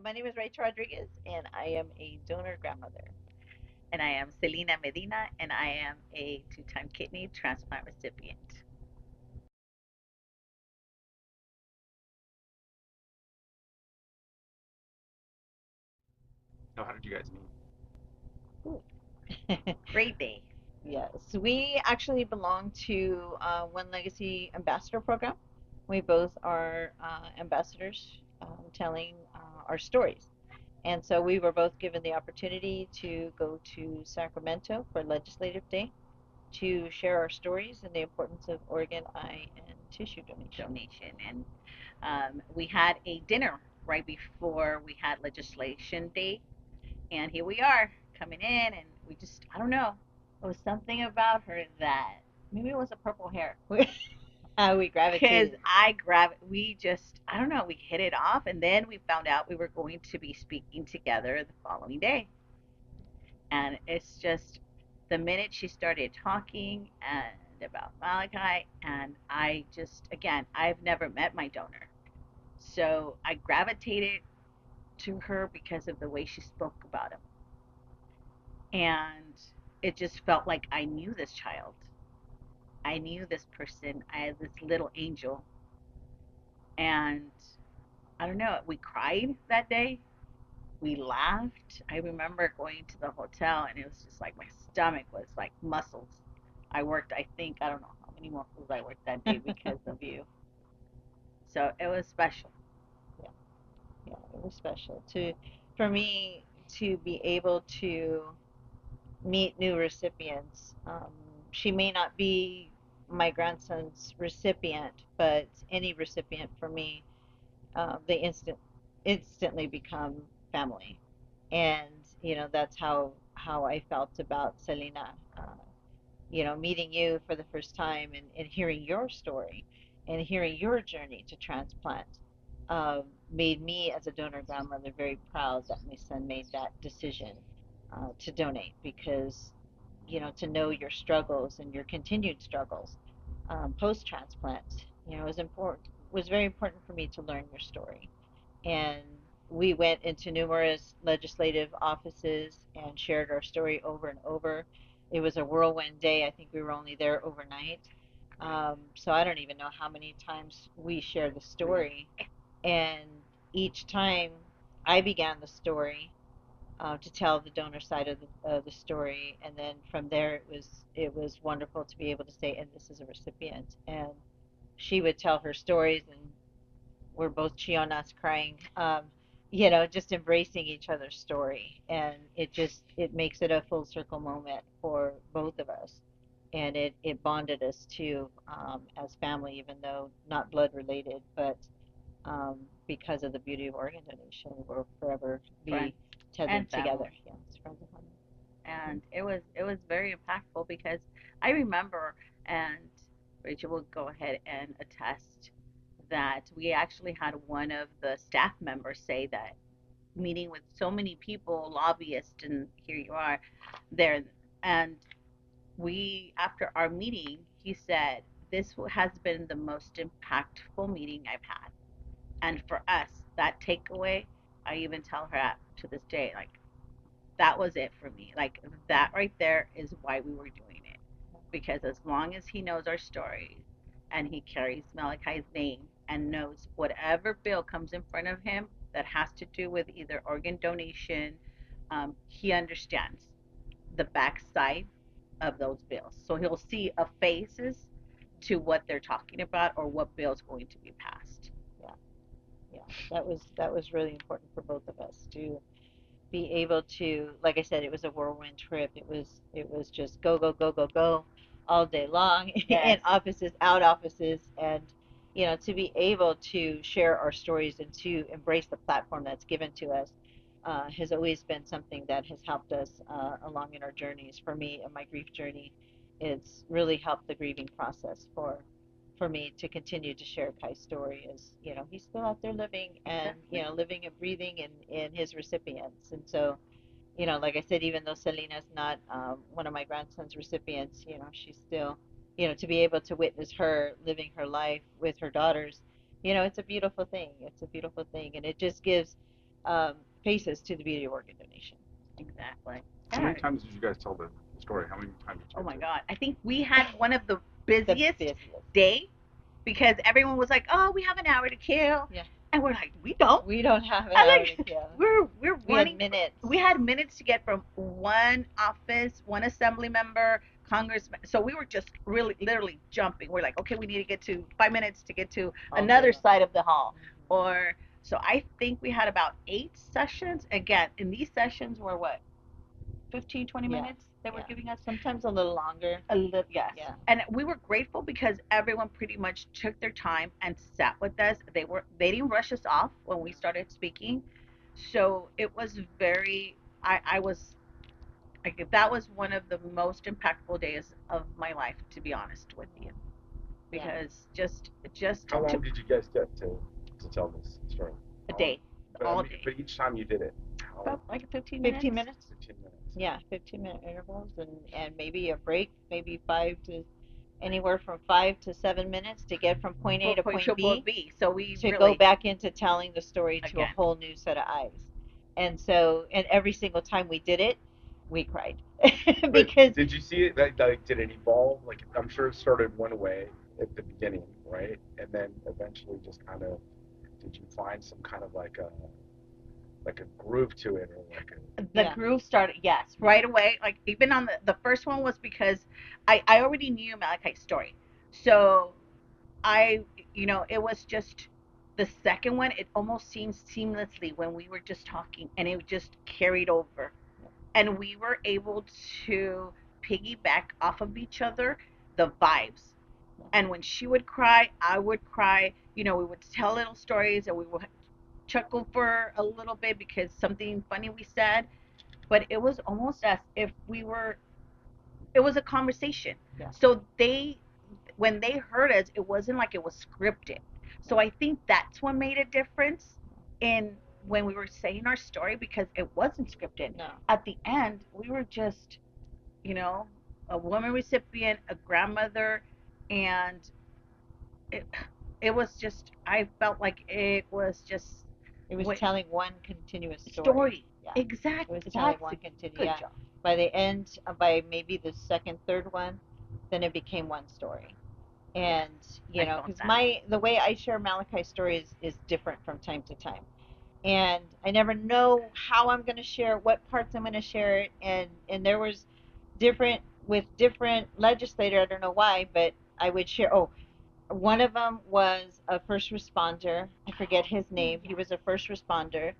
My name is Rachel Rodriguez, and I am a donor grandmother. And I am Celina Medina, and I am a two-time kidney transplant recipient. So how did you guys meet? Ooh. Great day. Yes, we actually belong to One Legacy Ambassador Program. We both are ambassadors telling our stories. And so we were both given the opportunity to go to Sacramento for Legislative Day to share our stories and the importance of organ, eye, and tissue donation. And we had a dinner right before we had legislation day, and here we are coming in, and we just, I don't know, it was something about her that maybe it was a purple hair. How we gravitated. Because we just, I don't know, we hit it off, and then we found out we were going to be speaking together the following day. And it's just the minute she started talking and about Malachi, and I just, again, I've never met my donor. So I gravitated to her because of the way she spoke about him. And it just felt like I knew this child. I knew this person. I had this little angel. And I don't know, we cried that day. We laughed. I remember going to the hotel and it was just like my stomach was like muscles. I worked, I think, I don't know how many muscles I worked that day because of you. So it was special. Yeah, yeah, it was special to, for me to be able to meet new recipients. She may not be my grandson's recipient, but any recipient for me, they instantly become family, and that's how I felt about Celina. Meeting you for the first time and hearing your story and hearing your journey to transplant made me, as a donor grandmother, very proud that my son made that decision to donate because, to know your struggles and your continued struggles post transplant, was very important for me to learn your story. And we went into numerous legislative offices and shared our story over and over. It was a whirlwind day. I think we were only there overnight. So I don't even know how many times we shared the story. And each time I began the story to tell the donor side of the story, and then from there it was wonderful to be able to say, and this is a recipient, and she would tell her stories, and we're both chionas crying, just embracing each other's story. And it makes it a full circle moment for both of us. And it bonded us too, as family, even though not blood related, but because of the beauty of organ donation, we'll forever be friends tethered and together. Yes, friends and family. And it was very impactful because I remember, and Rachel will go ahead and attest that we actually had one of the staff members say that meeting with so many people, lobbyists, and here you are there, and we after our meeting, he said this has been the most impactful meeting I've had, and for us, that takeaway, I even tell her to this day, like that was it for me. Like that right there is why we were doing it. Because as long as he knows our stories and he carries Malachi's name and knows whatever bill comes in front of him that has to do with either organ donation, he understands the backside of those bills. So he'll see a faces to what they're talking about or what bill is going to be passed. Yeah, yeah, that was really important for both of us to be able to, like I said, it was a whirlwind trip. It was just go, go, go, go, go all day long in Yes. offices, out offices, and to be able to share our stories and to embrace the platform that's given to us has always been something that has helped us along in our journeys. For me and my grief journey, it's really helped the grieving process for me to continue to share Kai's story. Is he's still out there living and living and breathing in his recipients. And so like I said, even though Celina's not one of my grandson's recipients, she's still, to be able to witness her living her life with her daughters, it's a beautiful thing. It's a beautiful thing, and it just gives faces to the beauty organ donation. Exactly. How many times did you guys tell the story? How many times did you Oh my get God. I think we had one of the busiest busiest. day because everyone was like, "Oh, we have an hour to kill." Yeah. And we're like, "We don't. We don't have an I hour like to kill. we're We had running. minutes. We had minutes to get from one office, one assembly member, congressman. So we were just really literally jumping. We're like, okay, we need to get to 5 minutes to get to another side of the hall. Or so I think we had about 8 sessions. Again, and these sessions were what, 15, 20 Yeah. minutes they were Yeah. giving us? Sometimes a little longer. A little, yes. Yeah. And we were grateful because everyone pretty much took their time and sat with us. They didn't rush us off when we started speaking. So it was very, I was like, that was one of the most impactful days of my life, to be honest with you. Because just How long to did you guys get to tell this story? a day, all day. But each time you did it, About like 15 minutes. 15 minutes? 15 minutes. Yeah, 15-minute intervals and maybe a break, maybe anywhere from 5 to 7 minutes to get from point A to point B. So we To really go back into telling the story to a again. whole new set of eyes. And so, and every single time we did it, we cried. Because did you see it? Like, did it evolve? Like, I'm sure it started one way at the beginning, right? And then eventually just kind of, did you find some kind of like a groove to it, or like the groove started, yes, right away. Like even on the first one was because I already knew Malachi's story. So I, it was just the second one, it almost seemed seamlessly when we were just talking and it just carried over. And we were able to piggyback off of each other the vibes. And when she would cry, I would cry. We would tell little stories and we would chuckle for a little bit because something funny we said. But it was almost as if it was a conversation. Yeah. So when they heard us, it wasn't like it was scripted. So I think that's what made a difference in when we were saying our story because it wasn't scripted. No. At the end, we were just, a woman recipient, a grandmother, and it, it was just, I felt like it was just. It was telling one continuous Story. Yeah. Exactly. It was telling one continuous. Good Yeah. job. By the end, by maybe the second, third one, then it became one story. And because the way I share Malachi's story is different from time to time, and I never know how I'm going to share, what parts I'm going to share it, and there was different legislator. I don't know why, but I would share. Oh, one of them was a first responder. I forget his name. He was a first responder.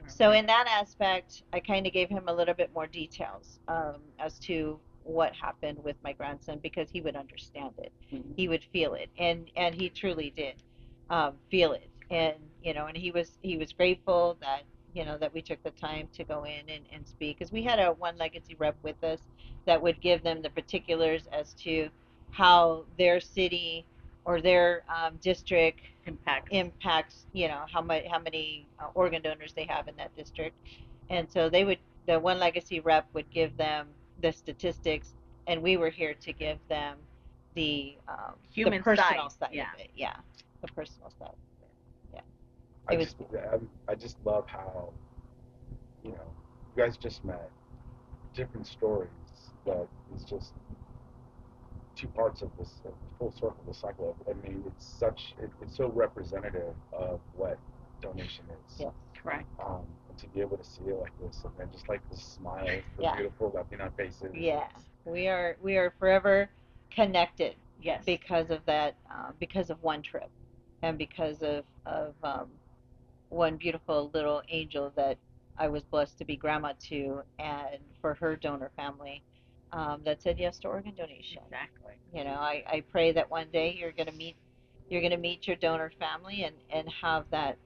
So in that aspect, I kind of gave him a little bit more details as to what happened with my grandson because he would understand it. Mm-hmm. He would feel it, and he truly did feel it. And and he was grateful that that we took the time to go in and speak because we had a one legacy rep with us that would give them the particulars as to how their city or their district impacts how many organ donors they have in that district. And so the one legacy rep would give them the statistics, and we were here to give them the human the personal side yeah. of it. Yeah, the personal side. Yeah. I just love how you guys just met different stories that is just two parts of this full circle, the cycle. I mean, it's so representative of what donation is. Yes. Correct. And to be able to see it like this, and then just like the smiles, the beautiful Latina faces. Yeah, we are forever connected. Yes. Because of that, because of one trip, and because of one beautiful little angel that I was blessed to be grandma to, and for her donor family that said yes to organ donation. Exactly. I pray that one day you're gonna meet your donor family and have that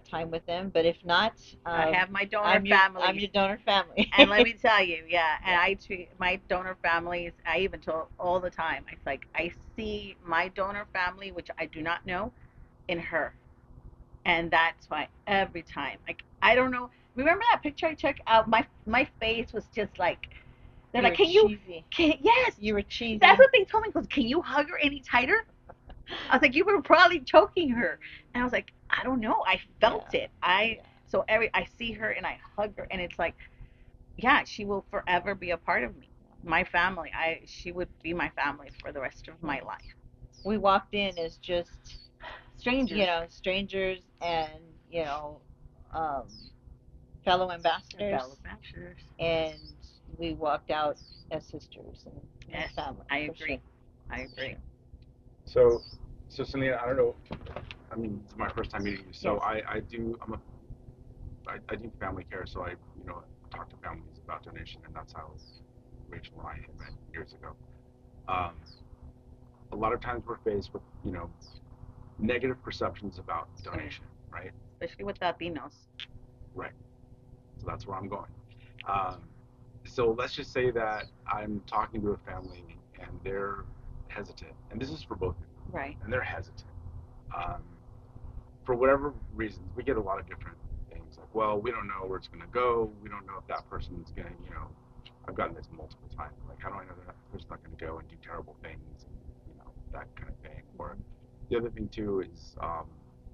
time with them. But if not, I have my donor family. I'm your donor family. And let me tell you, yeah, and I treat my donor families. I even tell all the time. It's like I see my donor family, which I do not know, in her. And that's why every time, like, I don't know. Remember that picture I took out? My face was just like, they're like, cheesy. Yes, You were cheesy. That's what they told me. Goes, can you hug her any tighter? I was like, you were probably choking her. And I was like, I don't know. I felt Yeah, it. I yeah, so every I see her and I hug her and it's like, yeah, she will forever be a part of me. My family. I She would be my family for the rest of yeah. my life. We walked in as just, Strangers strangers and, you know, um, fellow and fellow ambassadors, bachelors. and we walked out as sisters and Yes, family I for sure, agree. I for agree. sure. So, so Celina, I don't know. I mean, it's my first time meeting you. So Yes. I do family care. So talk to families about donation, and that's how Rachel and I had met years ago. Um, a lot of times we're faced with negative perceptions about Oh yeah, donation, right? especially with Latinos. Right. So that's where I'm going. Um, so let's just say that I'm talking to a family and they're hesitant, and this is for both of you, Right. and they're hesitant. Um, for whatever reasons, we get a lot of different things like, well, we don't know where it's going to go. We don't know if that person's going to, I've gotten this multiple times. Like, how do I know that person's not going to go and do terrible things and, that kind of thing? Or the other thing, too, is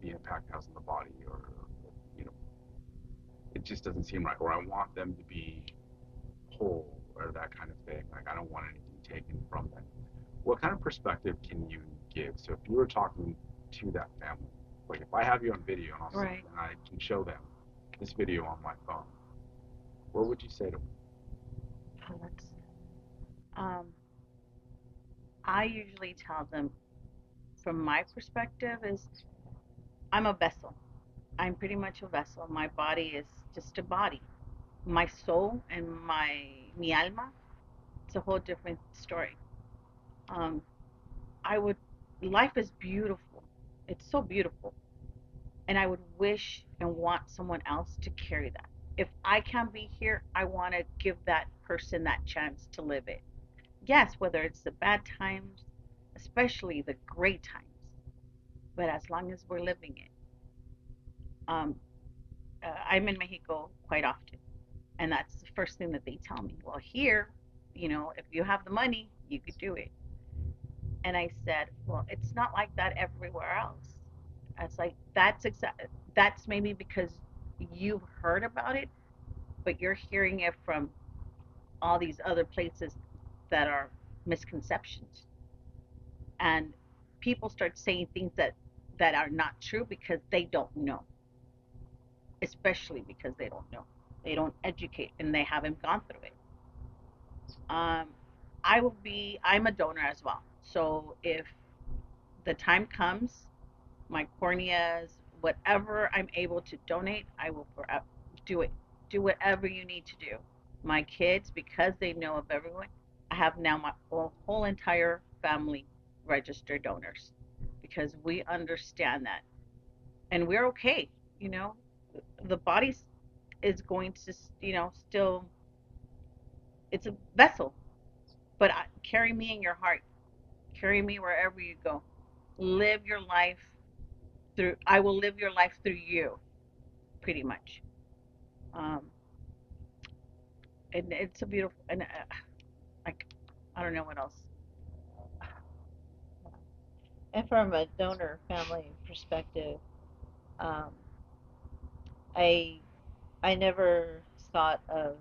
the impact it has on the body you know, it just doesn't seem right. Or I want them to be whole or that kind of thing. Like, I don't want anything taken from them. What kind of perspective can you give? So if you were talking to that family, like if I have you on video Right. and I can show them this video on my phone, what would you say to them? Oh, that's um I usually tell them from my perspective is I'm a vessel. I'm pretty much a vessel. My body is just a body. My soul and my mi alma, it's a whole different story. Um, I would Life is beautiful. It's so beautiful. And I would wish and want someone else to carry that. If I can't be here, I want to give that person that chance to live it. Yes, whether it's the bad times, especially the great times, but as long as we're living it. Um, I'm in Mexico quite often, and that's the first thing that they tell me. Well, here, if you have the money, you could do it. And I said, well, it's not like that everywhere else. It's like that's maybe because you've heard about it, but you're hearing it from all these other places that are misconceptions. And people start saying things that are not true because they don't know, especially because they don't know. They don't educate and they haven't gone through it. Um, I'm a donor as well. So if the time comes, my corneas, whatever I'm able to donate, I will do it. Do whatever you need to do. My kids, because they know of everyone, I have now my whole entire family registered donors because we understand that and we're okay. You know, the body is going to, still, it's a vessel, but carry me in your heart. Carry me wherever you go. Live your life I will live your life through you, pretty much. Um, and it's a beautiful, and like, I don't know what else. And from a donor family perspective, um, I I never thought of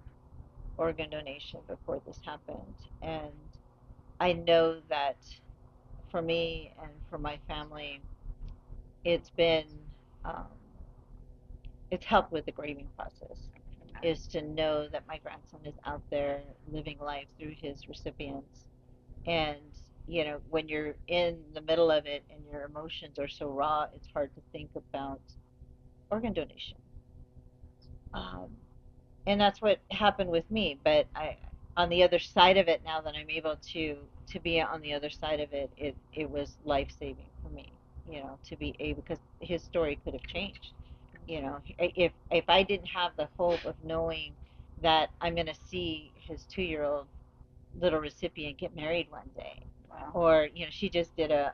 organ donation before this happened, and I know that for me and for my family, it's been um, it's helped with the grieving process. Is to know that my grandson is out there living life through his recipients, and when you're in the middle of it and your emotions are so raw, it's hard to think about organ donation. Um, and that's what happened with me. But on the other side of it, now that I'm able to be on the other side of it, it was life saving for me. To be able, because his story could have changed. If I didn't have the hope of knowing that I'm going to see his 2-year-old little recipient get married one day, Wow. or she just did a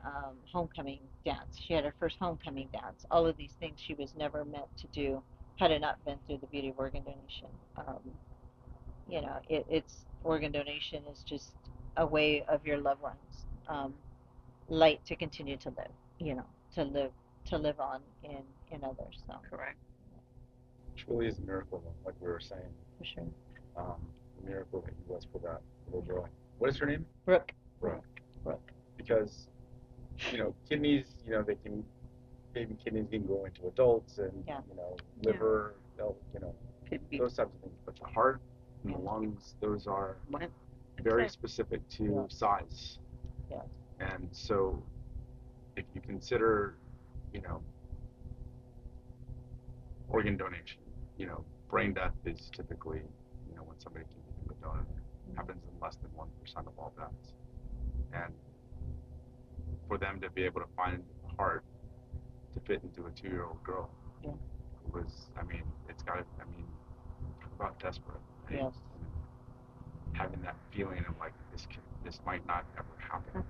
homecoming dance. She had her first homecoming dance. All of these things she was never meant to do had it not been through the beauty of organ donation. It's organ donation is just a way of your loved ones light to continue to live, you know, to live to live on in others. So Correct. Which really is a miracle, like we were saying. for sure. Um, the miracle that he was for that little girl. What is her name? Brooke. Brooke. Brooke. Because, kidneys, they can, baby kidneys can go into adults and, Yeah. liver, Could be those types of things. But the heart and the Yeah. lungs, those are one. very That's it. specific to Yeah. size. Yeah. And so if you consider, you know, organ donation, brain death is typically, when somebody can become a donor, happens in less than 1% of all deaths. And for them to be able to find a heart to fit into a 2-year-old girl, Yeah. it was, I mean, it's got to, I mean, talk about desperate. Right? Yes. Having that feeling of like, this might not ever happen.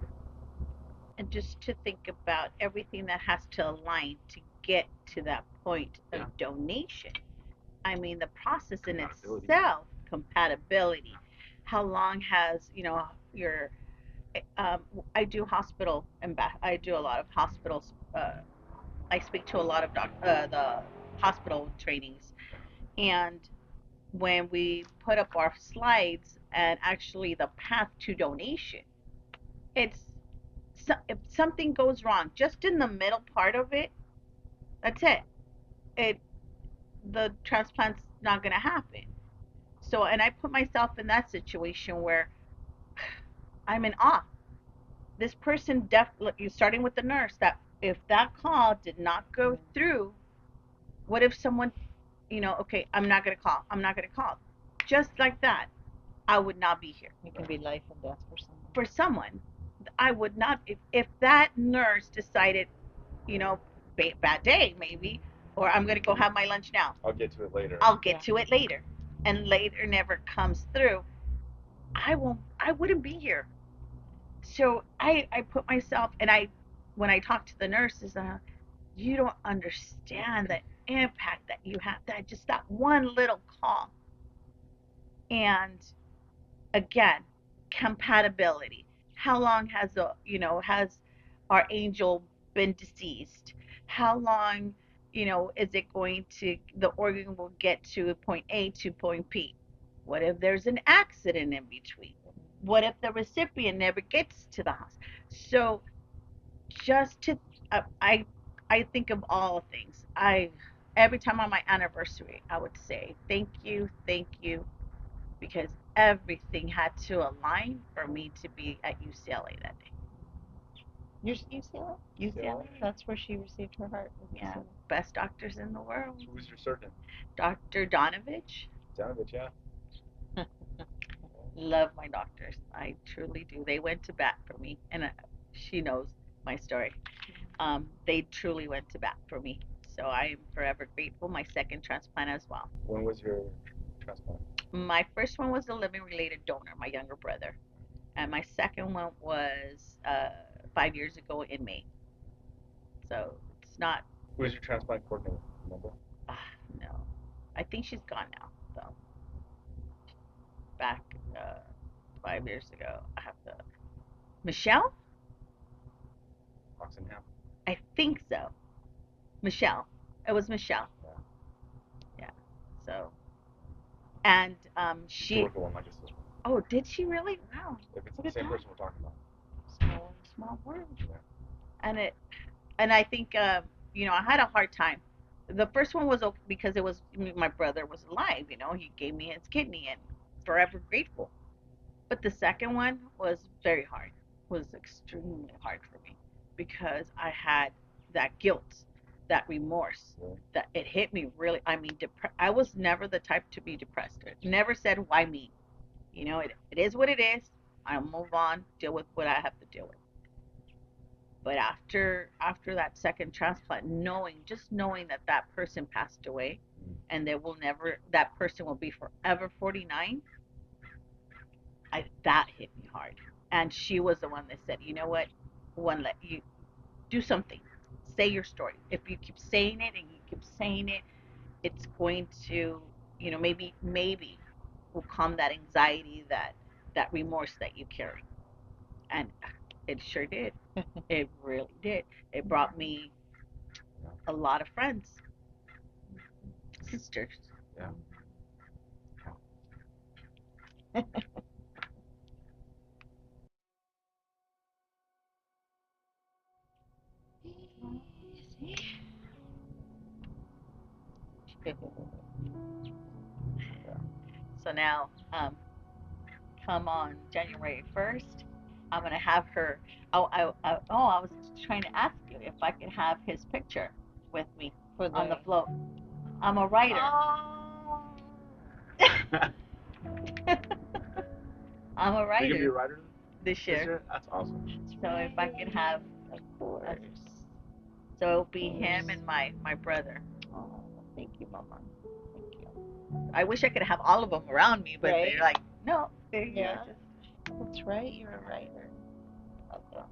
And just to think about everything that has to align to get to that point of Yeah. donation. I mean, the process in Compatibility. itself, compatibility. How long has, your, I do hospital, and I do a lot of hospitals. I speak to a lot of the hospital trainings. And when we put up our slides and actually the path to donation, it's, if something goes wrong just in the middle part of it, that's it. It The transplant's not going to happen. So, and I put myself in that situation where I'm in awe. This person definitely, starting with the nurse, that if that call did not go through, what if someone, okay, I'm not going to call. I'm not going to call. Just like that, I would not be here. It can be life and death for someone. For someone, I would not, if that nurse decided, you know, bad day maybe, or I'm going to go have my lunch now. I'll get to it later. I'll get to it later. And later never comes through. I wouldn't be here. So I put myself, and when I talk to the nurses, you don't understand the impact that you have, that just that one little call. And again, compatibility. How long has our angel been deceased? How long, is it going to, the organ will get to point A to point B? What if there's an accident in between? What if the recipient never gets to the hospital? So just to, I think of all things. Every time on my anniversary, I would say thank you, because everything had to align for me to be at UCLA that day. UCLA? UCLA, That's where she received her heart. yeah, best doctors in the world. Who was your surgeon? Dr. Donovich. Donovich, yeah. Love my doctors. I truly do. They went to bat for me, and she knows my story. They truly went to bat for me. So I am forever grateful. My second transplant as well. When was your transplant? My first one was a living related donor, my younger brother, and my second one was 5 years ago in May. So it's not. Who was your transplant coordinator? Remember? No, I think she's gone now. So back 5 years ago, I have to. Michelle, Oxenham? I think so. Michelle, it was Michelle. Yeah. Yeah. So, and She she. worked the one like this one. Oh, did she really? Wow. If it's Look the at same that. person we're talking about. Small world. Yeah. And I think I had a hard time. The first one was okay because it was, my brother was alive. He gave me his kidney, and forever grateful. But the second one was very hard. Was extremely hard for me because I had that guilt, that remorse, Really? that it hit me really. I mean, I was never the type to be depressed. It never said why me. It is what it is. I'll move on, deal with what I have to deal with. But after that second transplant, knowing that that person passed away, and that person will be forever 49, that hit me hard. And she was the one that said, you know what, one, let you do something, say your story. If you keep saying it and you keep saying it, it's going to, maybe will calm that anxiety, that remorse that you carry. And It sure did. It really did. It brought me a lot of friends, sisters. Yeah. So now, come on January 1st, I'm gonna have her. I was trying to ask you if I could have his picture with me on the float. I'm a writer. Oh. I'm a Are you gonna be a writer writer this year. That's awesome. So if I could have, Of course. so it'll be him and my brother. Oh, thank you, Mama. Thank you. I wish I could have all of them around me, but Right? they're like, no, they're Yeah. just. That's right. You're a writer. Okay.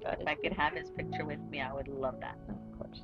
Got If it. I could have his picture with me, I would love that. Of course.